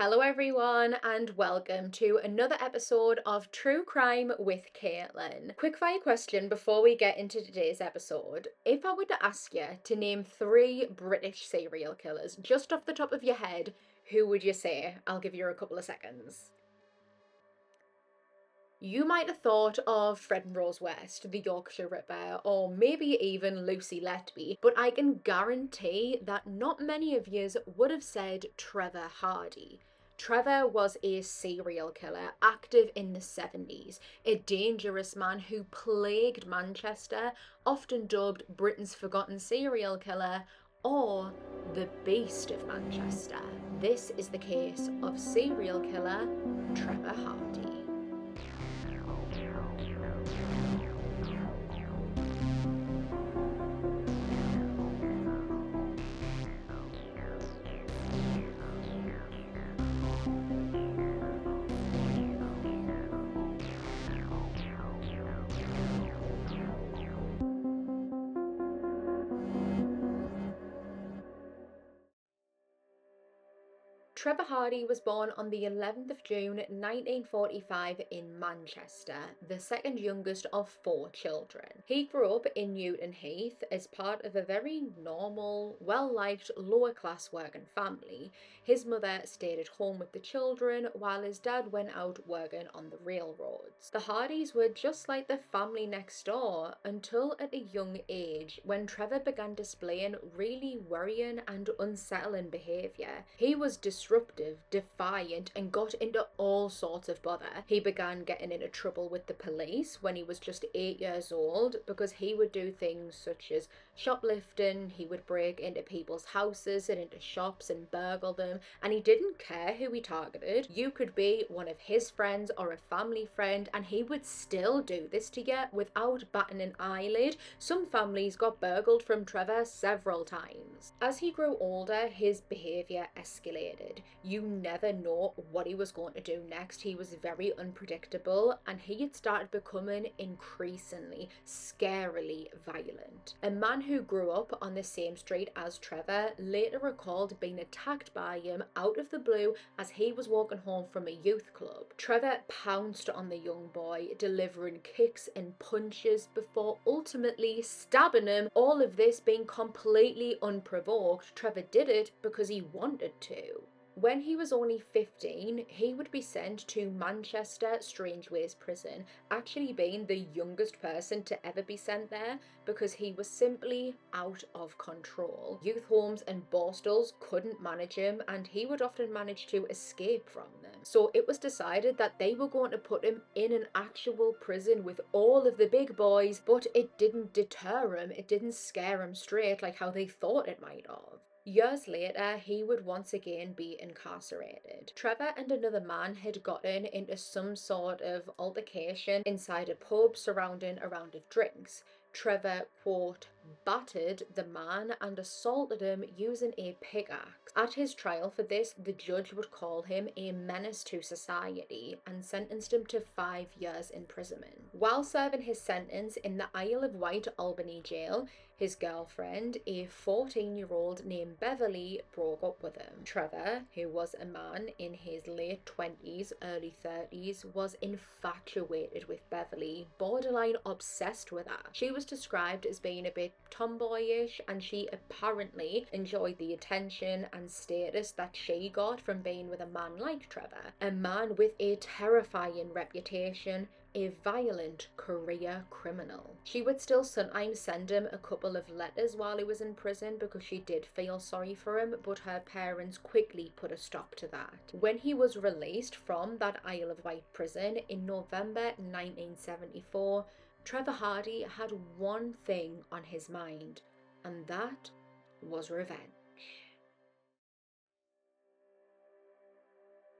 Hello everyone and welcome to another episode of True Crime with Caitlyn. Quickfire question before we get into today's episode. If I were to ask you to name 3 British serial killers just off the top of your head, who would you say? I'll give you a couple of seconds. You might have thought of Fred and Rose West, the Yorkshire Ripper, or maybe even Lucy Letby, but I can guarantee that not many of yous would have said Trevor Hardy. Trevor was a serial killer, active in the 70s, a dangerous man who plagued Manchester, often dubbed Britain's forgotten serial killer, or the Beast of Manchester. This is the case of serial killer Trevor Hardy. Trevor Hardy was born on the 11th of June 1945 in Manchester, the second youngest of 4 children. He grew up in Newton Heath as part of a very normal, well-liked, lower-class working family. His mother stayed at home with the children while his dad went out working on the railroads. The Hardys were just like the family next door until at a young age when Trevor began displaying really worrying and unsettling behaviour. He was disruptive, defiant, and got into all sorts of bother. He began getting into trouble with the police when he was just 8 years old because he would do things such as shoplifting. He would break into people's houses and into shops and burgle them, and he didn't care who he targeted. You could be one of his friends or a family friend and he would still do this to you without batting an eyelid. Some families got burgled from Trevor several times. As he grew older, his behaviour escalated. You never know what he was going to do next. He was very unpredictable and he had started becoming increasingly, scarily violent. A man who grew up on the same street as Trevor later recalled being attacked by him out of the blue as he was walking home from a youth club. Trevor pounced on the young boy, delivering kicks and punches before ultimately stabbing him. All of this being completely unprovoked. Trevor did it because he wanted to. When he was only 15, he would be sent to Manchester Strangeways Prison, actually being the youngest person to ever be sent there because he was simply out of control. Youth homes and bostels couldn't manage him and he would often manage to escape from them. So it was decided that they were going to put him in an actual prison with all of the big boys, but it didn't deter him, it didn't scare him straight like how they thought it might have. Years later, he would once again be incarcerated. Trevor and another man had gotten into some sort of altercation inside a pub surrounding a round of drinks. Trevor, quote, battered the man and assaulted him using a pickaxe. At his trial for this, the judge would call him a menace to society and sentenced him to 5 years imprisonment. While serving his sentence in the Isle of Wight Albany jail, his girlfriend, a 14-year-old named Beverly, broke up with him. Trevor, who was a man in his late 20s, early 30s, was infatuated with Beverly, borderline obsessed with her. She was described as being a bit tomboyish and she apparently enjoyed the attention and status that she got from being with a man like Trevor, a man with a terrifying reputation, a violent career criminal. She would still sometimes send him a couple of letters while he was in prison because she did feel sorry for him, but her parents quickly put a stop to that. When he was released from that Isle of Wight prison in November 1974, Trevor Hardy had one thing on his mind, and that was revenge.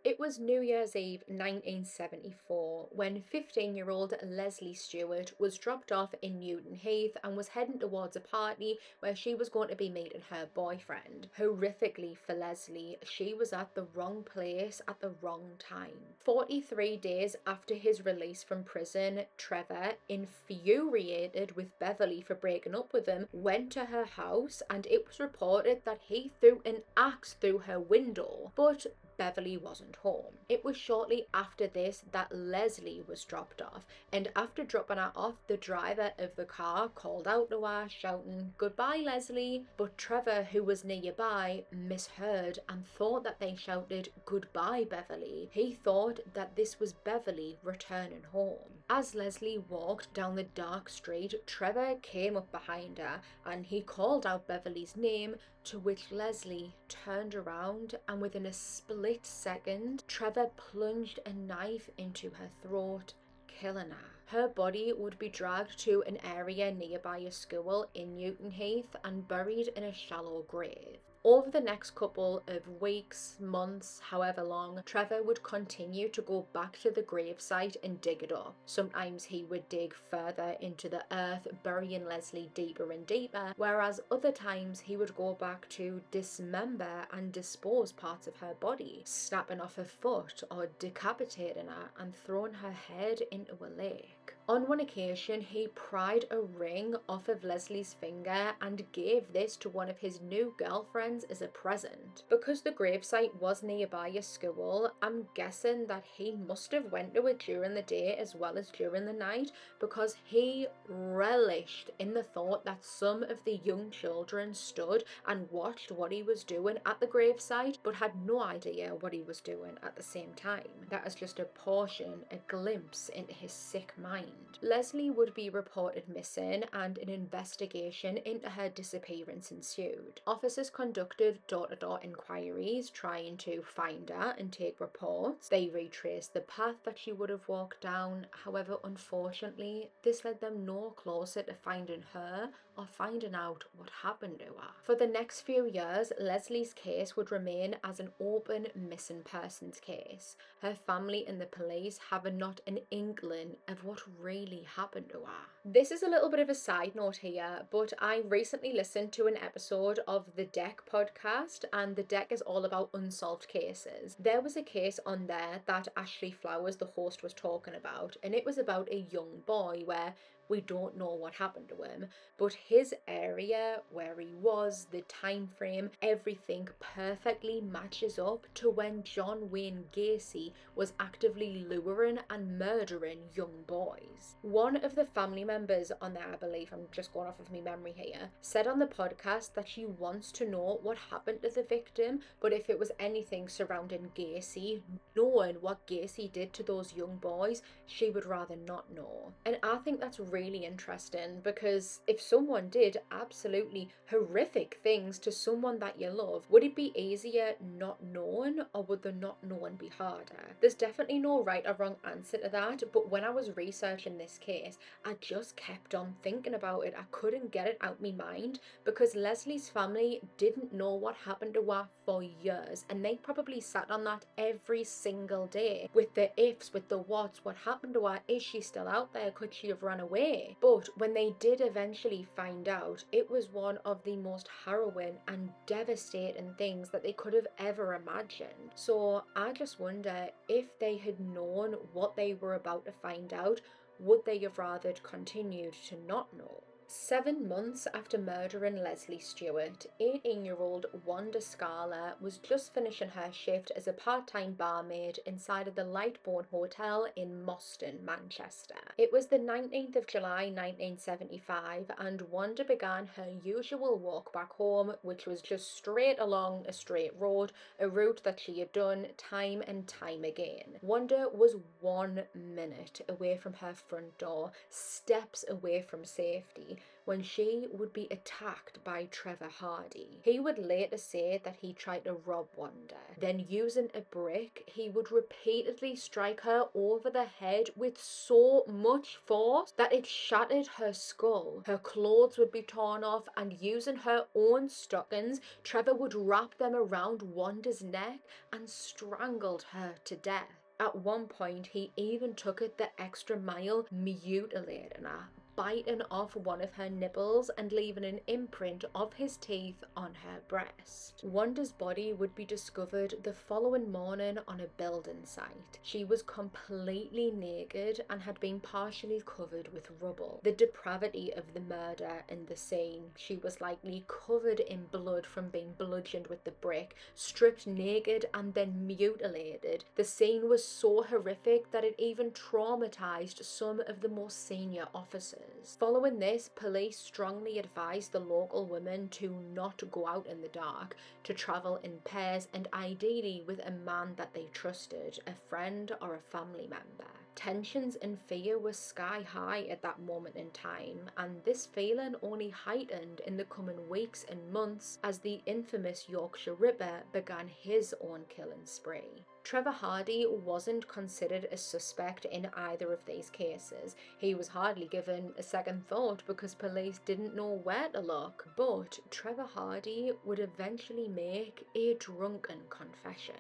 It was New Year's Eve 1974 when 15-year-old Leslie Stewart was dropped off in Newton Heath and was heading towards a party where she was going to be meeting her boyfriend. Horrifically for Leslie, she was at the wrong place at the wrong time. 43 days after his release from prison, Trevor, infuriated with Beverly for breaking up with him, went to her house and it was reported that he threw an axe through her window. But Beverly wasn't home. It was shortly after this that Leslie was dropped off, and after dropping her off, the driver of the car called out to her, shouting, "Goodbye, Leslie," but Trevor, who was nearby, misheard and thought that they shouted, "Goodbye, Beverly." He thought that this was Beverly returning home. As Leslie walked down the dark street, Trevor came up behind her and he called out Beverly's name, to which Leslie turned around, and within a split second, Trevor plunged a knife into her throat, killing her. Her body would be dragged to an area nearby a school in Newton Heath and buried in a shallow grave. Over the next couple of weeks, months, however long, Trevor would continue to go back to the gravesite and dig it up. Sometimes he would dig further into the earth, burying Leslie deeper and deeper, whereas other times he would go back to dismember and dispose parts of her body, snapping off her foot or decapitating her and throwing her head into a lake. On one occasion, he pried a ring off of Leslie's finger and gave this to one of his new girlfriends as a present. Because the gravesite was nearby a school, I'm guessing that he must have went to it during the day as well as during the night, because he relished in the thought that some of the young children stood and watched what he was doing at the gravesite, but had no idea what he was doing at the same time. That is just a portion, a glimpse into his sick mind. Leslie would be reported missing and an investigation into her disappearance ensued. Officers conducted door-to-door inquiries trying to find her and take reports. They retraced the path that she would have walked down. However, unfortunately, this led them no closer to finding her or finding out what happened to her. For the next few years, Leslie's case would remain as an open missing persons case, her family and the police having not an inkling of what really happened to her. This is a little bit of a side note here, but I recently listened to an episode of the Deck podcast, and the Deck is all about unsolved cases. There was a case on there that Ashley Flowers, the host, was talking about, and it was about a young boy where we don't know what happened to him, but his area, where he was, the time frame, everything perfectly matches up to when John Wayne Gacy was actively luring and murdering young boys. One of the family members on there, I believe, I'm just going off of my memory here, said on the podcast that she wants to know what happened to the victim, but if it was anything surrounding Gacy, knowing what Gacy did to those young boys, she would rather not know. And I think that's really interesting, because if someone did absolutely horrific things to someone that you love, would it be easier not knowing, or would the not knowing be harder? There's definitely no right or wrong answer to that, but when I was researching this case, I just kept on thinking about it. I couldn't get it out my mind, because Leslie's family didn't know what happened to her for years, and they probably sat on that every single day with the ifs, with the whats, what happened to her, is she still out there, could she have run away? But when they did eventually find out, it was one of the most harrowing and devastating things that they could have ever imagined. So I just wonder, if they had known what they were about to find out, would they have rather continued to not know? 7 months after murdering Leslie Stewart, 18-year-old Wanda Skaife was just finishing her shift as a part-time barmaid inside of the Lightbourne Hotel in Moston, Manchester. It was the 19th of July 1975, and Wanda began her usual walk back home, which was just straight along a straight road, a route that she had done time and time again. Wanda was 1 minute away from her front door, steps away from safety, when she would be attacked by Trevor Hardy. He would later say that he tried to rob Wanda. Then, using a brick, he would repeatedly strike her over the head with so much force that it shattered her skull. Her clothes would be torn off, and using her own stockings, Trevor would wrap them around Wanda's neck and strangled her to death. At one point, he even took it the extra mile, mutilating her, biting off one of her nipples and leaving an imprint of his teeth on her breast. Wanda's body would be discovered the following morning on a building site. She was completely naked and had been partially covered with rubble. The depravity of the murder and the scene: she was likely covered in blood from being bludgeoned with the brick, stripped naked and then mutilated. The scene was so horrific that it even traumatized some of the more senior officers. Following this, police strongly advised the local women to not go out in the dark, to travel in pairs, and ideally with a man that they trusted, a friend or a family member. Tensions and fear were sky high at that moment in time, and this feeling only heightened in the coming weeks and months as the infamous Yorkshire Ripper began his own killing spree. Trevor Hardy wasn't considered a suspect in either of these cases. He was hardly given a second thought because police didn't know where to look, but Trevor Hardy would eventually make a drunken confession.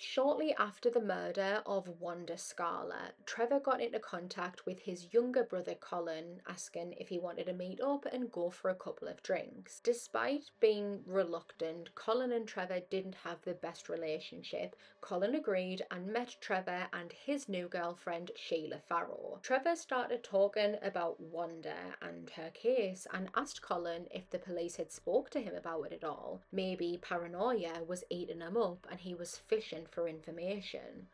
Shortly after the murder of Wanda Skaife, Trevor got into contact with his younger brother Colin, asking if he wanted to meet up and go for a couple of drinks. Despite being reluctant, Colin and Trevor didn't have the best relationship. Colin agreed and met Trevor and his new girlfriend Sheila Farrow. Trevor started talking about Wanda and her case and asked Colin if the police had spoke to him about it at all. Maybe paranoia was eating him up and he was fishing for information.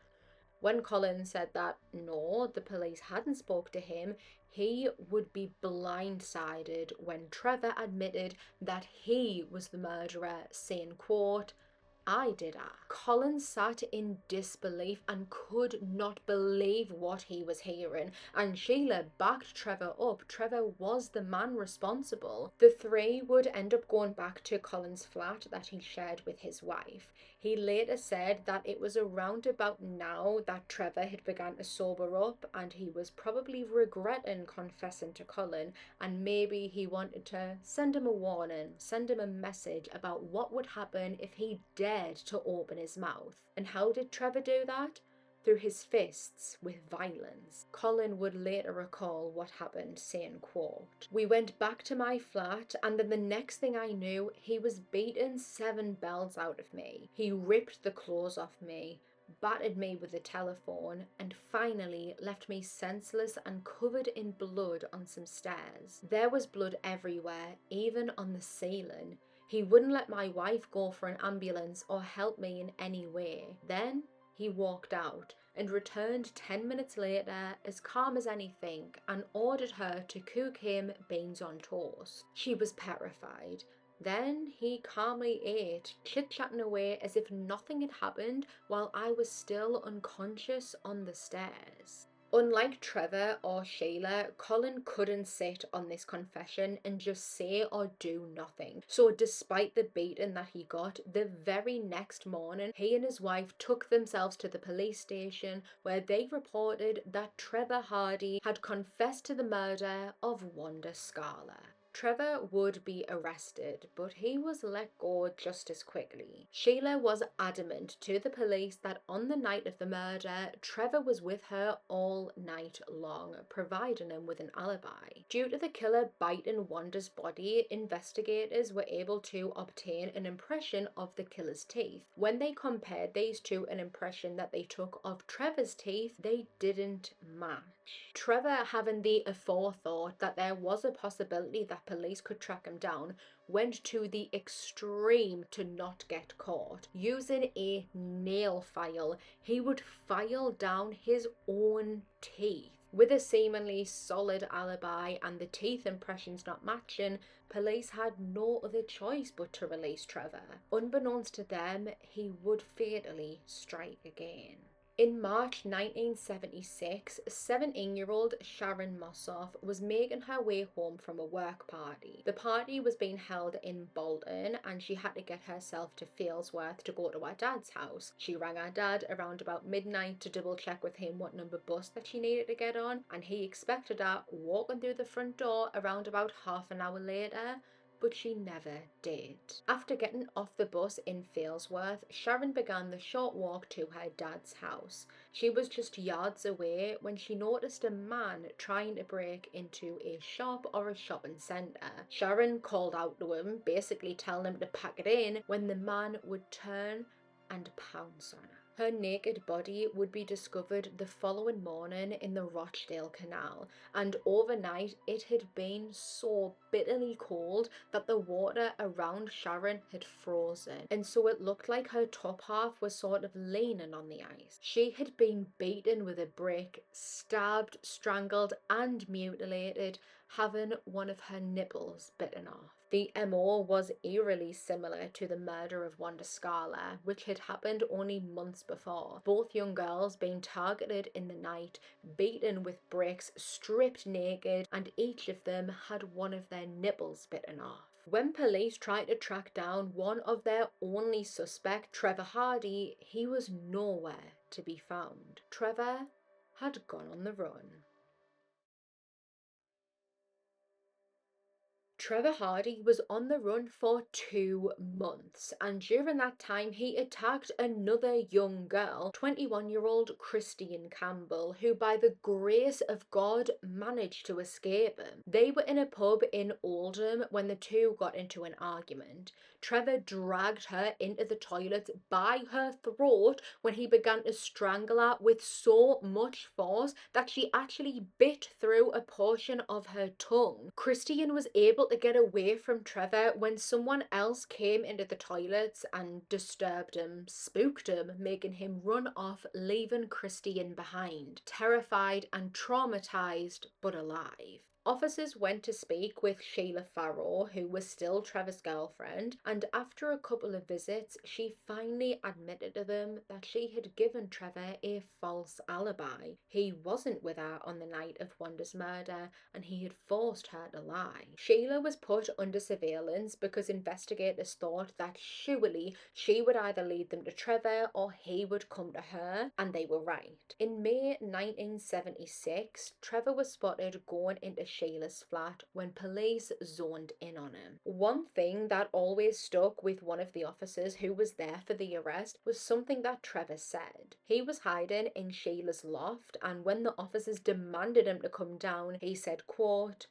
When Colin said that no, the police hadn't spoke to him, he would be blindsided when Trevor admitted that he was the murderer, saying, quote, "I did that." Colin sat in disbelief and could not believe what he was hearing, and Sheila backed Trevor up. Trevor was the man responsible. The three would end up going back to Colin's flat that he shared with his wife. He later said that it was around about now that Trevor had begun to sober up and he was probably regretting confessing to Colin, and maybe he wanted to send him a warning, send him a message about what would happen if he dared to open his mouth. And how did Trevor do that? Through his fists, with violence. Colin would later recall what happened, saying, quote, "We went back to my flat and then the next thing I knew, he was beating 7 bells out of me. He ripped the clothes off me, battered me with the telephone, and finally left me senseless and covered in blood on some stairs. There was blood everywhere, even on the ceiling. He wouldn't let my wife go for an ambulance or help me in any way. Then he walked out and returned 10 minutes later as calm as anything and ordered her to cook him beans on toast. She was petrified. Then he calmly ate, chit-chatting away as if nothing had happened while I was still unconscious on the stairs." Unlike Trevor or Sheila, Colin couldn't sit on this confession and just say or do nothing. So despite the beating that he got, the very next morning, he and his wife took themselves to the police station where they reported that Trevor Hardy had confessed to the murder of Wanda Skaife. Trevor would be arrested, but he was let go just as quickly. Sheila was adamant to the police that on the night of the murder, Trevor was with her all night long, providing him with an alibi. Due to the killer biting Wanda's body, investigators were able to obtain an impression of the killer's teeth. When they compared these to an impression that they took of Trevor's teeth, they didn't match. Trevor, having the aforethought that there was a possibility that police could track him down, went to the extreme to not get caught. Using a nail file, he would file down his own teeth. With a seemingly solid alibi and the teeth impressions not matching, police had no other choice but to release Trevor. Unbeknownst to them, he would fatally strike again. In March 1976, 17-year-old Sharon Mosoph was making her way home from a work party. The party was being held in Bolton and she had to get herself to Failsworth to go to her dad's house. She rang her dad around about midnight to double check with him what number bus that she needed to get on, and he expected her walking through the front door around about half an hour later, but she never did. After getting off the bus in Failsworth, Sharon began the short walk to her dad's house. She was just yards away when she noticed a man trying to break into a shop or a shopping centre. Sharon called out to him, basically telling him to pack it in, when the man would turn and pounce on her. Her naked body would be discovered the following morning in the Rochdale Canal, and overnight it had been so bitterly cold that the water around Sharon had frozen, and so it looked like her top half was sort of leaning on the ice. She had been beaten with a brick, stabbed, strangled and mutilated, having one of her nipples bitten off. The MO was eerily similar to the murder of Wanda Skaife, which had happened only months before. Both young girls being targeted in the night, beaten with bricks, stripped naked, and each of them had one of their nipples bitten off. When police tried to track down one of their only suspect, Trevor Hardy, he was nowhere to be found. Trevor had gone on the run. Trevor Hardy was on the run for 2 months, and during that time he attacked another young girl, 21-year-old Christian Campbell, who by the grace of God managed to escape him. They were in a pub in Oldham when the two got into an argument. Trevor dragged her into the toilet by her throat when he began to strangle her with so much force that she actually bit through a portion of her tongue. Christian was able to get away from Trevor when someone else came into the toilets and disturbed him, spooked him, making him run off, leaving Christian behind, terrified and traumatized but alive. Officers went to speak with Sheila Farrow, who was still Trevor's girlfriend, and after a couple of visits, she finally admitted to them that she had given Trevor a false alibi. He wasn't with her on the night of Wanda's murder, and he had forced her to lie. Sheila was put under surveillance because investigators thought that surely she would either lead them to Trevor or he would come to her, and they were right. In May 1976, Trevor was spotted going into Sheila's flat when police zoned in on him. One thing that always stuck with one of the officers who was there for the arrest was something that Trevor said. He was hiding in Sheila's loft, and when the officers demanded him to come down, he said, quote,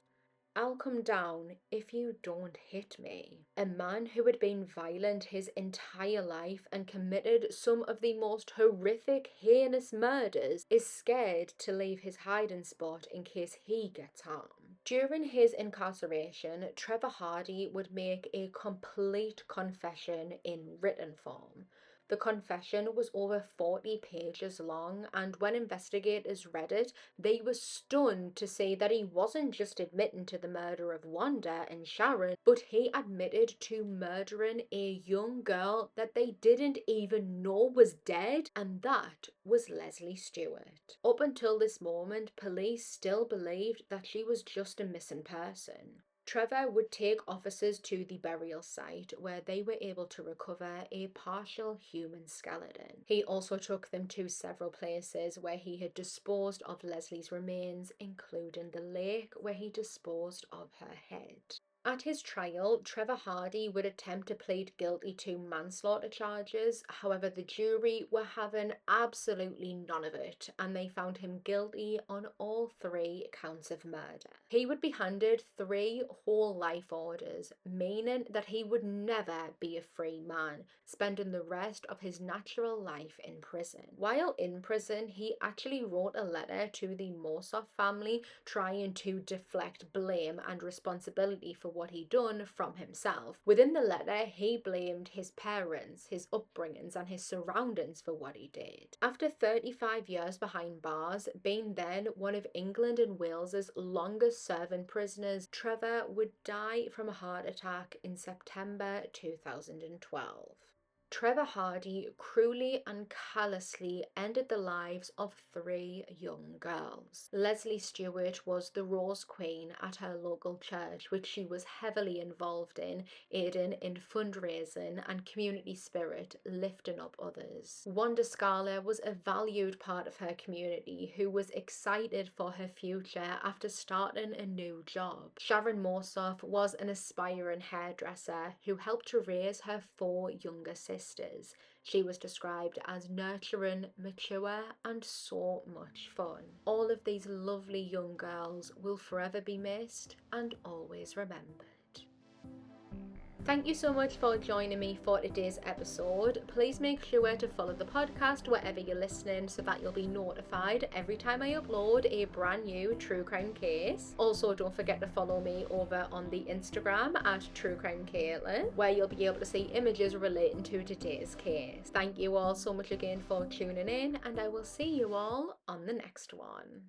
"I'll come down if you don't hit me." A man who had been violent his entire life and committed some of the most horrific, heinous murders is scared to leave his hiding spot in case he gets harmed. During his incarceration, Trevor Hardy would make a complete confession in written form. The confession was over 40 pages long, and when investigators read it, they were stunned to see that he wasn't just admitting to the murder of Wanda and Sharon, but he admitted to murdering a young girl that they didn't even know was dead, and that was Leslie Stewart. Up until this moment, police still believed that she was just a missing person. Trevor would take officers to the burial site where they were able to recover a partial human skeleton. He also took them to several places where he had disposed of Leslie's remains, including the lake where he disposed of her head. At his trial, Trevor Hardy would attempt to plead guilty to manslaughter charges. However, the jury were having absolutely none of it, and they found him guilty on all 3 counts of murder. He would be handed 3 whole life orders, meaning that he would never be a free man, spending the rest of his natural life in prison. While in prison, he actually wrote a letter to the Mosoph family trying to deflect blame and responsibility for what he'd done from himself. Within the letter, he blamed his parents, his upbringings, and his surroundings for what he did. After 35 years behind bars, being then one of England and Wales's longest serving prisoners, Trevor would die from a heart attack in September 2012. Trevor Hardy cruelly and callously ended the lives of 3 young girls. Leslie Stewart was the Rose Queen at her local church, which she was heavily involved in, aiding in fundraising and community spirit, lifting up others. Wanda Skaife was a valued part of her community who was excited for her future after starting a new job. Sharon Mosoph was an aspiring hairdresser who helped to raise her 4 younger sisters. She was described as nurturing, mature, and so much fun. All of these lovely young girls will forever be missed and always remembered. Thank you so much for joining me for today's episode. Please make sure to follow the podcast wherever you're listening so that you'll be notified every time I upload a brand new true crime case. Also, don't forget to follow me over on the Instagram at TrueCrimeCaitlyn, where you'll be able to see images relating to today's case. Thank you all so much again for tuning in, and I will see you all on the next one.